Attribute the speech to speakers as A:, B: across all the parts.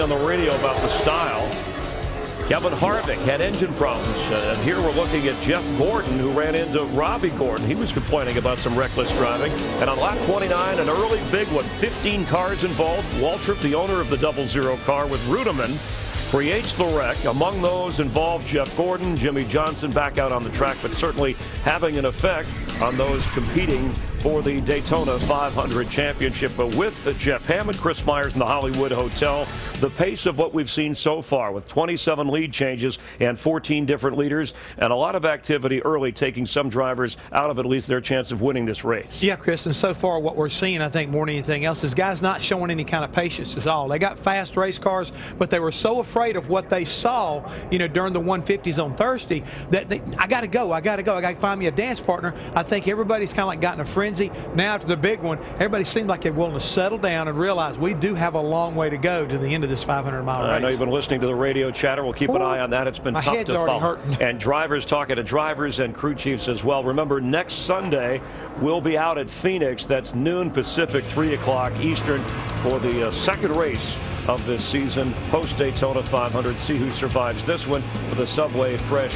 A: on the radio about the style. Kevin Harvick had engine problems. And here we're looking at Jeff Gordon, who ran into Robbie Gordon. He was complaining about some reckless driving. And on lap 29, an early big one. 15 cars involved. Waltrip, the owner of the 00 car with Rudiman, creates the wreck. Among those involved Jeff Gordon, Jimmy Johnson back out on the track, but certainly having an effect on those competing for the Daytona 500 championship. But with Jeff Hammond, Chris Myers in the Hollywood Hotel, the pace of what we've seen so far with 27 lead changes and 14 different leaders and a lot of activity early, taking some drivers out of at least their chance of winning this race.
B: Yeah, Chris, and so far what we're seeing, I think more than anything else, is guys not showing any kind of patience at all. They got fast race cars, but they were so afraid of what they saw, during the 150s on Thursday that I got to go, I got to find me a dance partner. I think everybody's kind of like gotten a frenzy. Now after the big one, everybody seems like they're willing to settle down and realize we do have a long way to go to the end of this 500-mile race.
A: I know you've been listening to the radio chatter. We'll keep an eye on that. It's been tough to follow. And drivers talking to drivers and crew chiefs as well. Remember, next Sunday we'll be out at Phoenix. That's noon Pacific, 3 o'clock Eastern for the second race of this season, post Daytona 500. See who survives this one for the Subway Fresh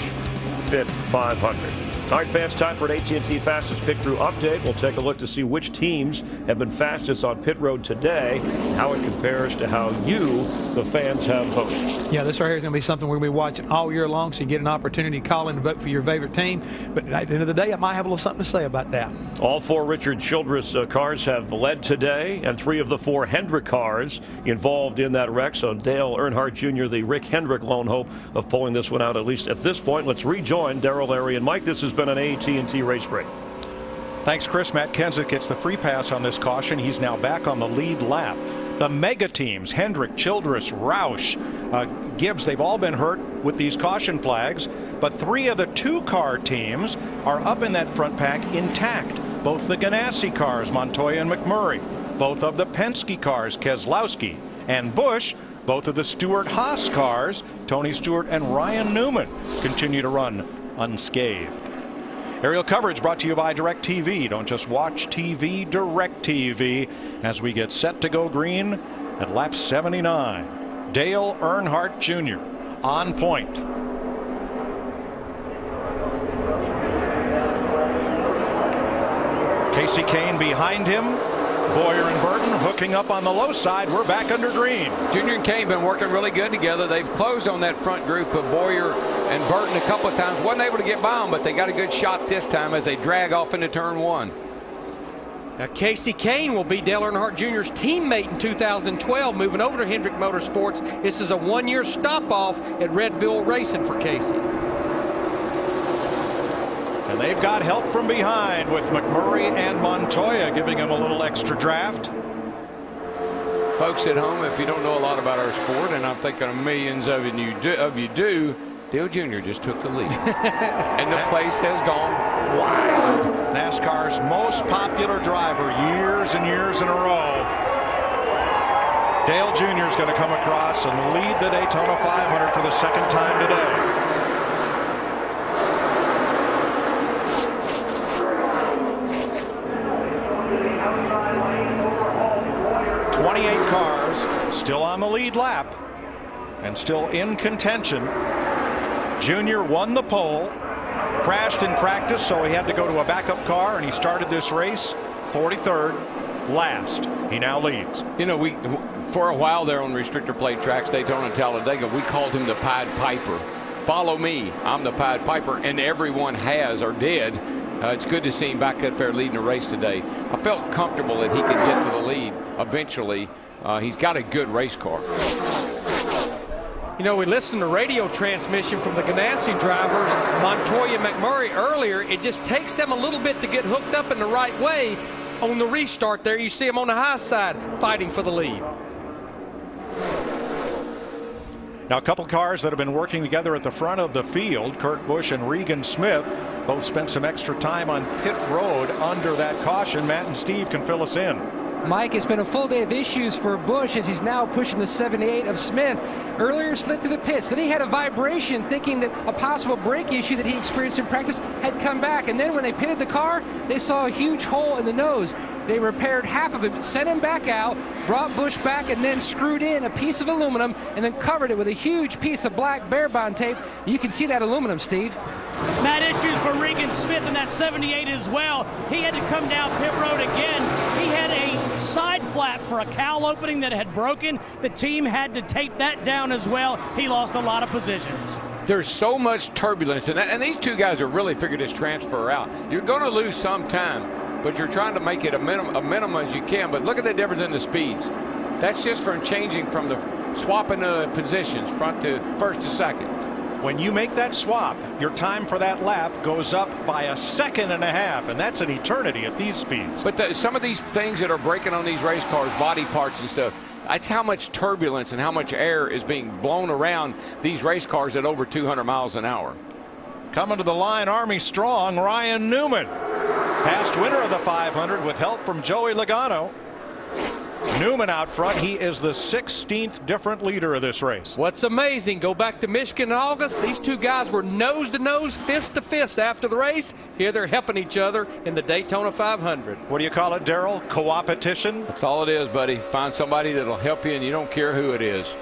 A: Fit 500. All right, fans, time for an AT&T Fastest Pit Crew update. We'll take a look to see which teams have been fastest on pit road today, how it compares to how you, the fans, have voted.
B: Yeah, this right here is going to be something we're going to be watching all year long, so you get an opportunity to call in and vote for your favorite team. But at the end of the day, I might have a little something to say about that. All
A: 4 Richard Childress cars have led today, and 3 of the 4 Hendrick cars involved in that wreck. So Dale Earnhardt Jr., the Rick Hendrick lone hope of pulling this one out, at least at this point. Let's rejoin Darrell, Larry, and Mike. This has been an AT&T race break.
C: Thanks, Chris. Matt Kenseth gets the free pass on this caution. He's now back on the lead lap. The mega teams, Hendrick, Childress, Roush, Gibbs, they've all been hurt with these caution flags, but 3 of the 2-car teams are up in that front pack intact. Both the Ganassi cars, Montoya and McMurray, both of the Penske cars, Keselowski and Busch, both of the Stewart-Haas cars, Tony Stewart and Ryan Newman, continue to run unscathed. Aerial coverage brought to you by DirecTV. Don't just watch TV, DirecTV, as we get set to go green at lap 79. Dale Earnhardt Jr. on point. Casey Kane behind him. Boyer and Burton hooking up on the low side. We're back under green.
D: Junior and Kane been working really good together. They've closed on that front group of Boyer and Burton a couple of times. Wasn't able to get by them, but they got a good shot this time as they drag off into turn 1.
E: Casey Kane will be Dale Earnhardt Jr.'s teammate in 2012, moving over to Hendrick Motorsports. This is a 1-year stop-off at Red Bull Racing for Casey.
C: And they've got help from behind with McMurray and Montoya giving him a little extra draft.
D: Folks at home, if you don't know a lot about our sport, and I'm thinking millions of you do, Dale Jr. just took the lead. And the place has gone wild.
C: NASCAR's most popular driver years and years in a row. Dale Jr. is going to come across and lead the Daytona 500 for the second time today. Still on the lead lap and still in contention. Junior won the pole, crashed in practice, so he had to go to a backup car, and he started this race 43rd last. He now leads.
D: We for a while there on restrictor plate tracks, Daytona and Talladega, we called him the Pied Piper. Follow me, I'm the Pied Piper, and everyone has or did. It's good to see him back up there leading the race today. I felt comfortable that he could get to the lead eventually. He's got a good race car.
E: We listened to radio transmission from the Ganassi drivers, Montoya and McMurray earlier. It just takes them a little bit to get hooked up in the right way. On the restart there, you see them on the high side fighting for the lead.
C: Now, a couple cars that have been working together at the front of the field, Kurt Busch and Regan Smith, both spent some extra time on pit road under that caution. Matt and Steve can fill us in.
F: Mike, it's been a full day of issues for Busch as he's now pushing the 78 of Smith. Earlier slid through the pits. Then he had a vibration thinking that a possible brake issue that he experienced in practice had come back. And then when they pitted the car, they saw a huge hole in the nose. They repaired half of it, sent him back out, brought Busch back, and then screwed in a piece of aluminum and then covered it with a huge piece of black bear bond tape. You can see that aluminum, Steve.
G: Matt, issues for Regan Smith in that 78 as well. He had to come down pit road again. He had a side flap for a cowl opening that had broken. The team had to tape that down as well. He lost a lot of positions.
D: There's so much turbulence, and these two guys have really figured this transfer out. You're going to lose some time, but you're trying to make it a minimum as you can. But look at the difference in the speeds. That's just from changing from the swapping the positions, front to first to second.
C: When you make that swap, your time for that lap goes up by 1.5 seconds, and that's an eternity at these speeds.
D: But some of these things that are breaking on these race cars, body parts and stuff, that's how much turbulence and how much air is being blown around these race cars at over 200 miles an hour.
C: Coming to the line, Army strong, Ryan Newman. Past winner of the 500 with help from Joey Logano. Newman out front. He is the 16th different leader of this race.
E: What's amazing, go back to Michigan in August. These two guys were nose to nose, fist to fist after the race. Here they're helping each other in the Daytona 500.
C: What do you call it, Darrell? Co-opetition?
D: That's all it is, buddy. Find somebody that'll help you, and you don't care who it is.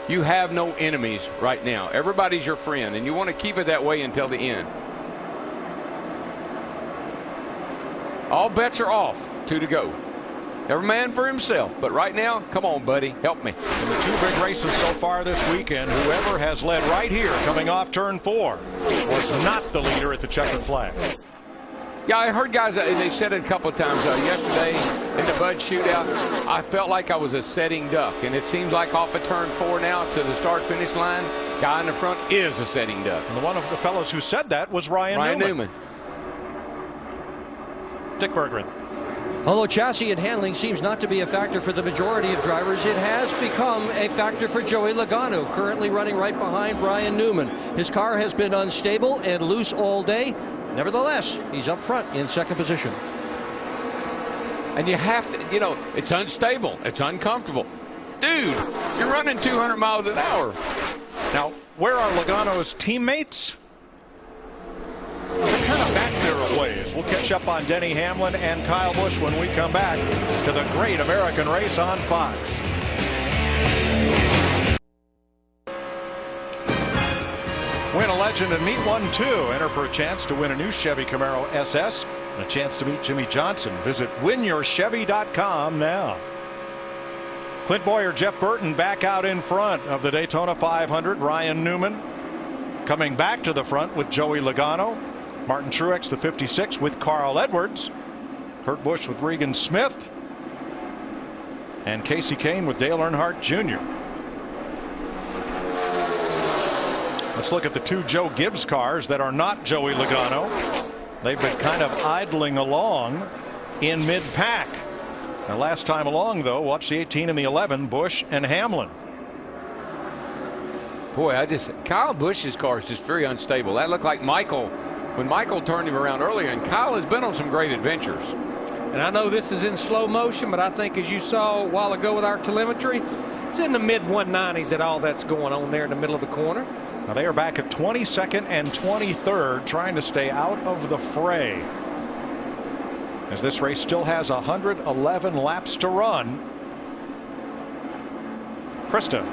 D: You have no enemies right now. Everybody's your friend, and you want to keep it that way until the end. All bets are off. 2 to go. Every man for himself. But right now, come on, buddy, help me.
C: In the 2 big races so far this weekend, whoever has led right here coming off turn 4 was not the leader at the checkered flag.
D: Yeah, I heard guys, they said it a couple of times yesterday in the Bud shootout, I felt like I was a setting duck. And it seems like off of turn 4 now to the start-finish line, guy in the front is a setting duck.
C: And one of the fellows who said that was Ryan Newman. Dick Berggren.
H: Although chassis and handling seems not to be a factor for the majority of drivers, it has become a factor for Joey Logano, currently running right behind Ryan Newman. His car has been unstable and loose all day. Nevertheless, he's up front in second position.
D: And you have to, you know, it's unstable. It's uncomfortable. Dude, you're running 200 miles an hour.
C: Now, where are Logano's teammates? They're kind of back there a ways. We'll catch up on Denny Hamlin and Kyle Busch when we come back to the great American race on Fox. Win a legend and meet one too. Enter for a chance to win a new Chevy Camaro SS and a chance to meet Jimmy Johnson. Visit winyourchevy.com now. Clint Boyer, Jeff Burton back out in front of the Daytona 500. Ryan Newman coming back to the front with Joey Logano. Martin Truex, the 56, with Carl Edwards. Kurt Busch with Regan Smith. And Casey Kane with Dale Earnhardt Jr. Let's look at the 2 Joe Gibbs cars that are not Joey Logano. They've been kind of idling along in mid-pack. Now, last time along, though, watch the 18 and the 11, Busch and Hamlin.
D: Boy, Kyle Busch's car is just very unstable. That looked like Michael when Michael turned him around earlier, and Kyle has been on some great adventures.
E: And I know this is in slow motion, but I think as you saw a while ago with our telemetry, it's in the mid 190s at all that's going on there in the middle of the corner.
C: Now they are back at 22nd and 23rd, trying to stay out of the fray, as this race still has 111 laps to run. Krista.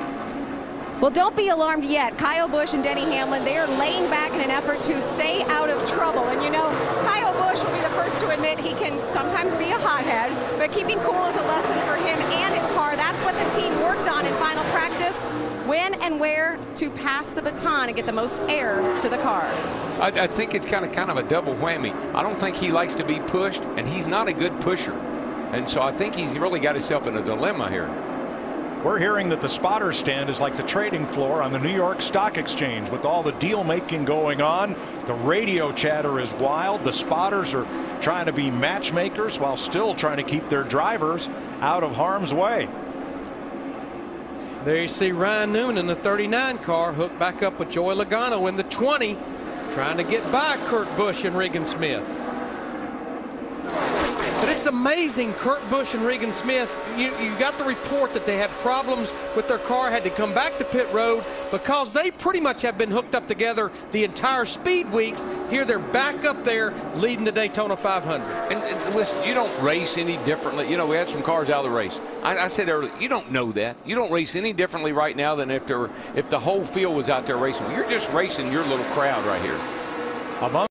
I: Well, don't be alarmed yet. Kyle Busch and Denny Hamlin, they are laying back in an effort to stay out of trouble. And you know, Kyle Busch will be the first to admit he can sometimes be a hothead, but keeping cool is a lesson for him and his car. That's what the team worked on in final practice. When and where to pass the baton and get the most air to the car.
D: I think it's kind of a double whammy. I don't think he likes to be pushed, and he's not a good pusher. And so I think he's really got himself in a dilemma here.
C: We're hearing that the spotter stand is like the trading floor on the New York Stock Exchange with all the deal making going on. The radio chatter is wild. The spotters are trying to be matchmakers while still trying to keep their drivers out of harm's way.
E: There you see Ryan Newman in the 39 car hooked back up with Joey Logano in the 20, trying to get by Kurt Busch and Regan Smith. But It's amazing. Kurt Busch and Regan Smith, you got the report that they had problems with their car, had to come back to pit road because they pretty much have been hooked up together the entire speed weeks. Here they're back up there leading the Daytona 500.
D: And listen, you don't race any differently. You know, we had some cars out of the race. I said earlier, you don't know that. You don't race any differently right now than if the whole field was out there racing. You're just racing your little crowd right here.
C: Among